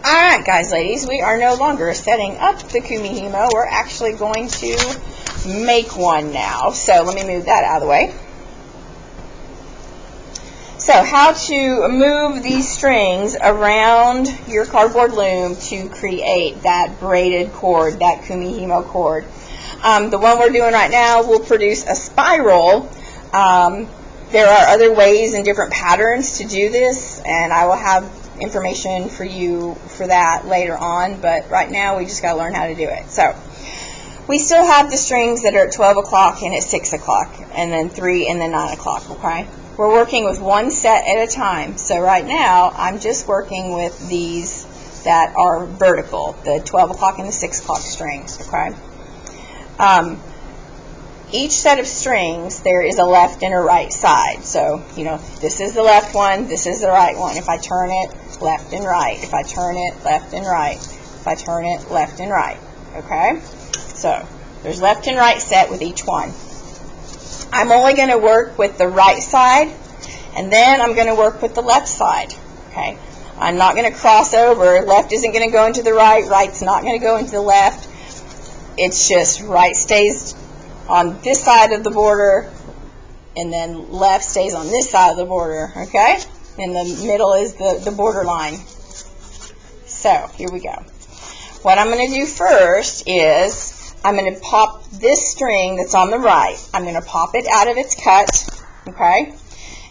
Alright guys, ladies, we are no longer setting up the Kumihimo. We're actually going to make one now. So let me move that out of the way. So how to move these strings around your cardboard loom to create that braided cord, that Kumihimo cord. The one we're doing right now will produce a spiral. There are other ways and different patterns to do this, and I will have information for you for that later on, but right now we just got to learn how to do it. So we still have the strings that are at 12 o'clock and at 6 o'clock, and then 3 and then 9 o'clock, okay? We're working with one set at a time. So right now I'm just working with these that are vertical, the 12 o'clock and the 6 o'clock strings, okay? Each set of strings, there is a left and a right side. So, you know, this is the left one, this is the right one. If I turn it, left and right. If I turn it, left and right. If I turn it, left and right. Okay? So, there's left and right set with each one. I'm only going to work with the right side, and then I'm going to work with the left side. Okay? I'm not going to cross over. Left isn't going to go into the right, right's not going to go into the left. It's just right stays on this side of the border, and then left stays on this side of the border, okay? And the middle is the border line. So, here we go. What I'm going to do first is I'm going to pop this string that's on the right. I'm going to pop it out of its cut, okay?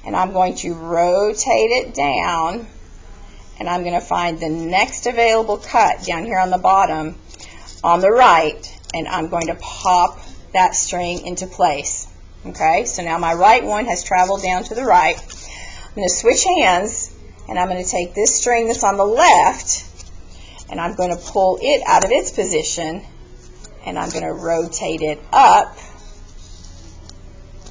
And I'm going to rotate it down, and I'm going to find the next available cut down here on the bottom on the right, and I'm going to pop that string into place. Okay, so now my right one has traveled down to the right. I'm going to switch hands, and I'm going to take this string that's on the left, and I'm going to pull it out of its position, and I'm going to rotate it up,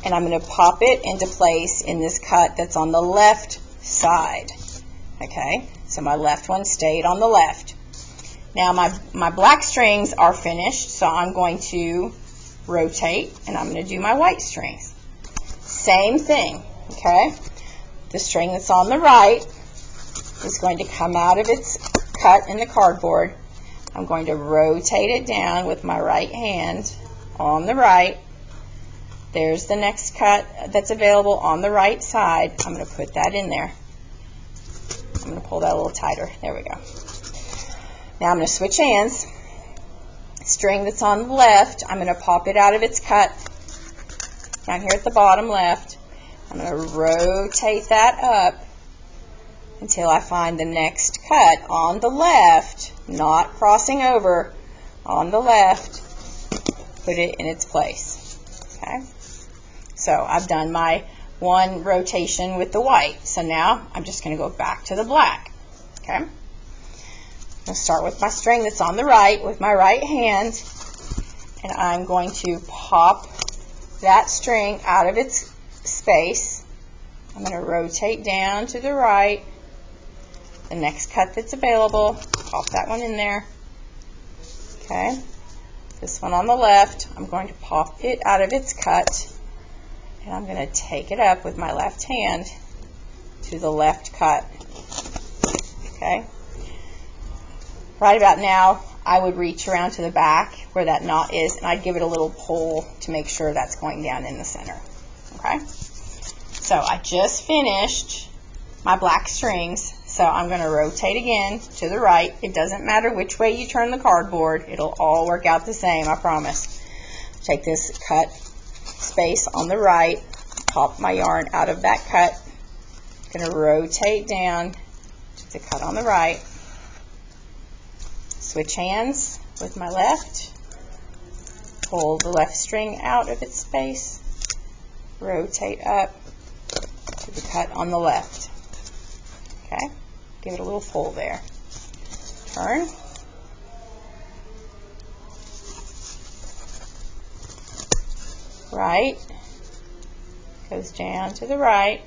and I'm going to pop it into place in this cut that's on the left side. Okay, so my left one stayed on the left. Now my black strings are finished, so I'm going to rotate, and I'm going to do my white strings. Same thing, okay? The string that's on the right is going to come out of its cut in the cardboard. I'm going to rotate it down with my right hand on the right. There's the next cut that's available on the right side. I'm going to put that in there. I'm going to pull that a little tighter. There we go. Now I'm going to switch hands. String that's on the left, I'm going to pop it out of its cut down here at the bottom left. I'm going to rotate that up until I find the next cut on the left, not crossing over, on the left. Put it in its place. Okay? So I've done my one rotation with the white. So now I'm just going to go back to the black. Okay? I'm going to start with my string that's on the right with my right hand, and I'm going to pop that string out of its space. I'm going to rotate down to the right, the next cut that's available, pop that one in there. Okay, this one on the left, I'm going to pop it out of its cut, and I'm going to take it up with my left hand to the left cut. Okay. Right about now, I would reach around to the back where that knot is, and I'd give it a little pull to make sure that's going down in the center. Okay? So I just finished my black strings, so I'm going to rotate again to the right. It doesn't matter which way you turn the cardboard. It'll all work out the same, I promise. Take this cut space on the right, pop my yarn out of that cut. I'm going to rotate down to the cut on the right. Switch hands with my left, pull the left string out of its space, rotate up to the cut on the left. Okay, give it a little pull there. Turn. Right, goes down to the right.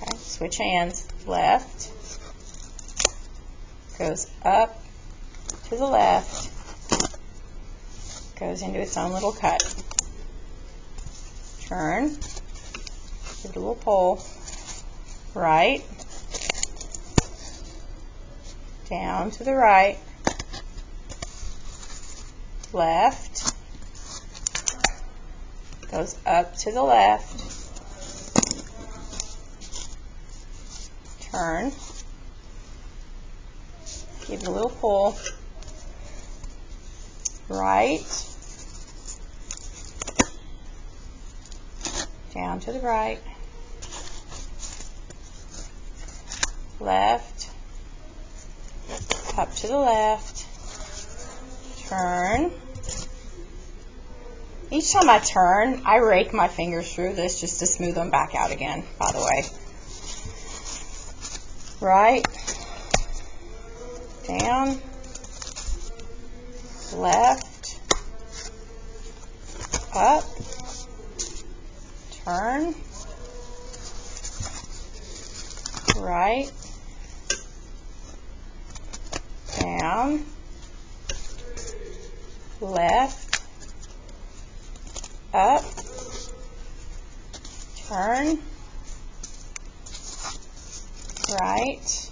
Okay, switch hands, left. Goes up to the left, goes into its own little cut. Turn, give it a little pull, right, down to the right, left, goes up to the left, turn, give it a little pull, right, down to the right, left, up to the left, turn. Each time I turn, I rake my fingers through this just to smooth them back out again, by the way. Right, down, left, up, turn, right, down, left, up, turn, right,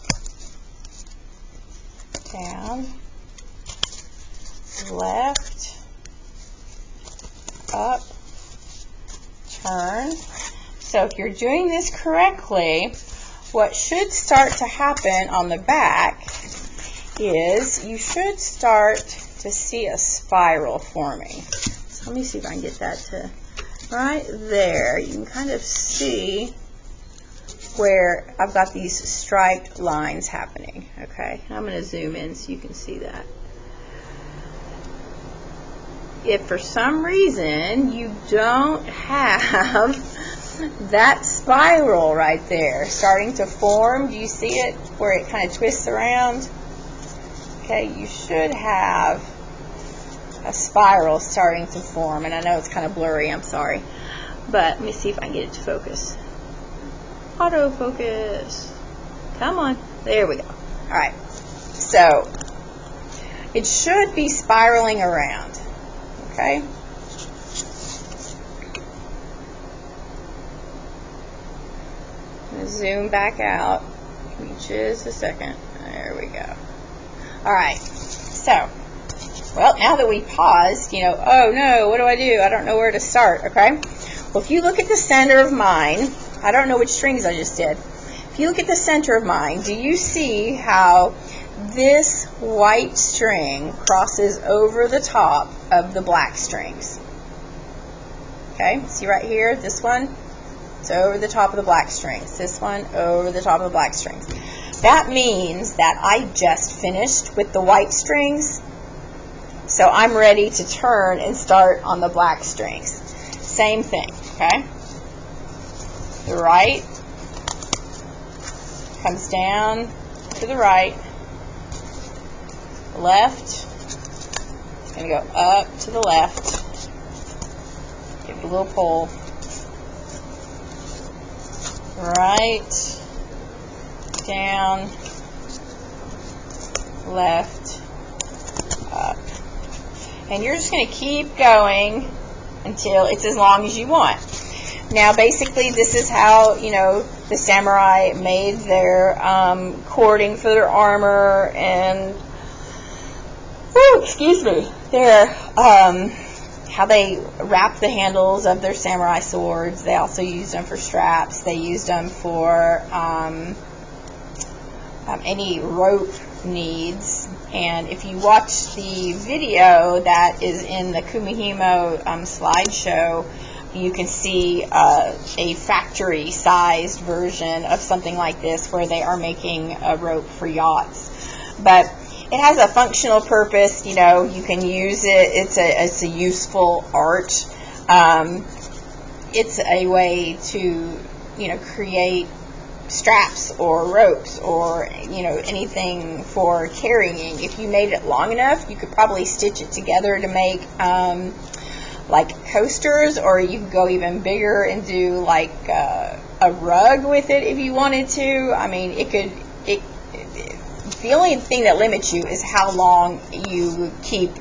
down, left, up, turn. So if you're doing this correctly, what should start to happen on the back is you should start to see a spiral forming. So let me see if I can get that to right there. You can kind of see where I've got these striped lines happening. Okay, I'm going to zoom in so you can see that. If for some reason you don't have that spiral right there starting to form, do you see it where it kind of twists around? Okay, you should have a spiral starting to form, and I know it's kind of blurry, I'm sorry, but let me see if I can get it to focus. Autofocus. Come on. There we go. All right. So it should be spiraling around. Okay. I'm going to zoom back out. Give me just a second. There we go. All right. So, well, now that we paused, you know, oh no, what do? I don't know where to start. Okay. Well, if you look at the center of mine, I don't know which strings I just did. If you look at the center of mine, do you see how this white string crosses over the top of the black strings? Okay, see right here, this one, it's over the top of the black strings. This one, over the top of the black strings. That means that I just finished with the white strings, so I'm ready to turn and start on the black strings. Same thing, okay? The right comes down to the right, left, it's going to go up to the left, give it a little pull, right, down, left, up. And you're just going to keep going until it's as long as you want. Now, basically, this is how, you know, the samurai made their cording for their armor and, excuse me, their, how they wrapped the handles of their samurai swords. They also used them for straps. They used them for any rope needs. And if you watch the video that is in the Kumihimo slideshow, you can see a factory-sized version of something like this where they are making a rope for yachts. But it has a functional purpose. You know, you can use it. It's a useful art. It's a way to, you know, create straps or ropes or, you know, anything for carrying. If you made it long enough, you could probably stitch it together to make like coasters, or you could go even bigger and do like a rug with it if you wanted to. I mean, the only thing that limits you is how long you keep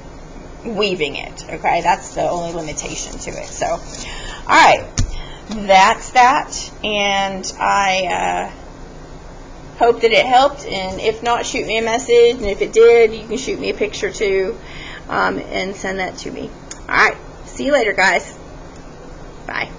weaving it. Okay, that's the only limitation to it. So, all right, that's that, and I hope that it helped, and if not, shoot me a message, and if it did, you can shoot me a picture too, and send that to me. Alright, see you later, guys. Bye.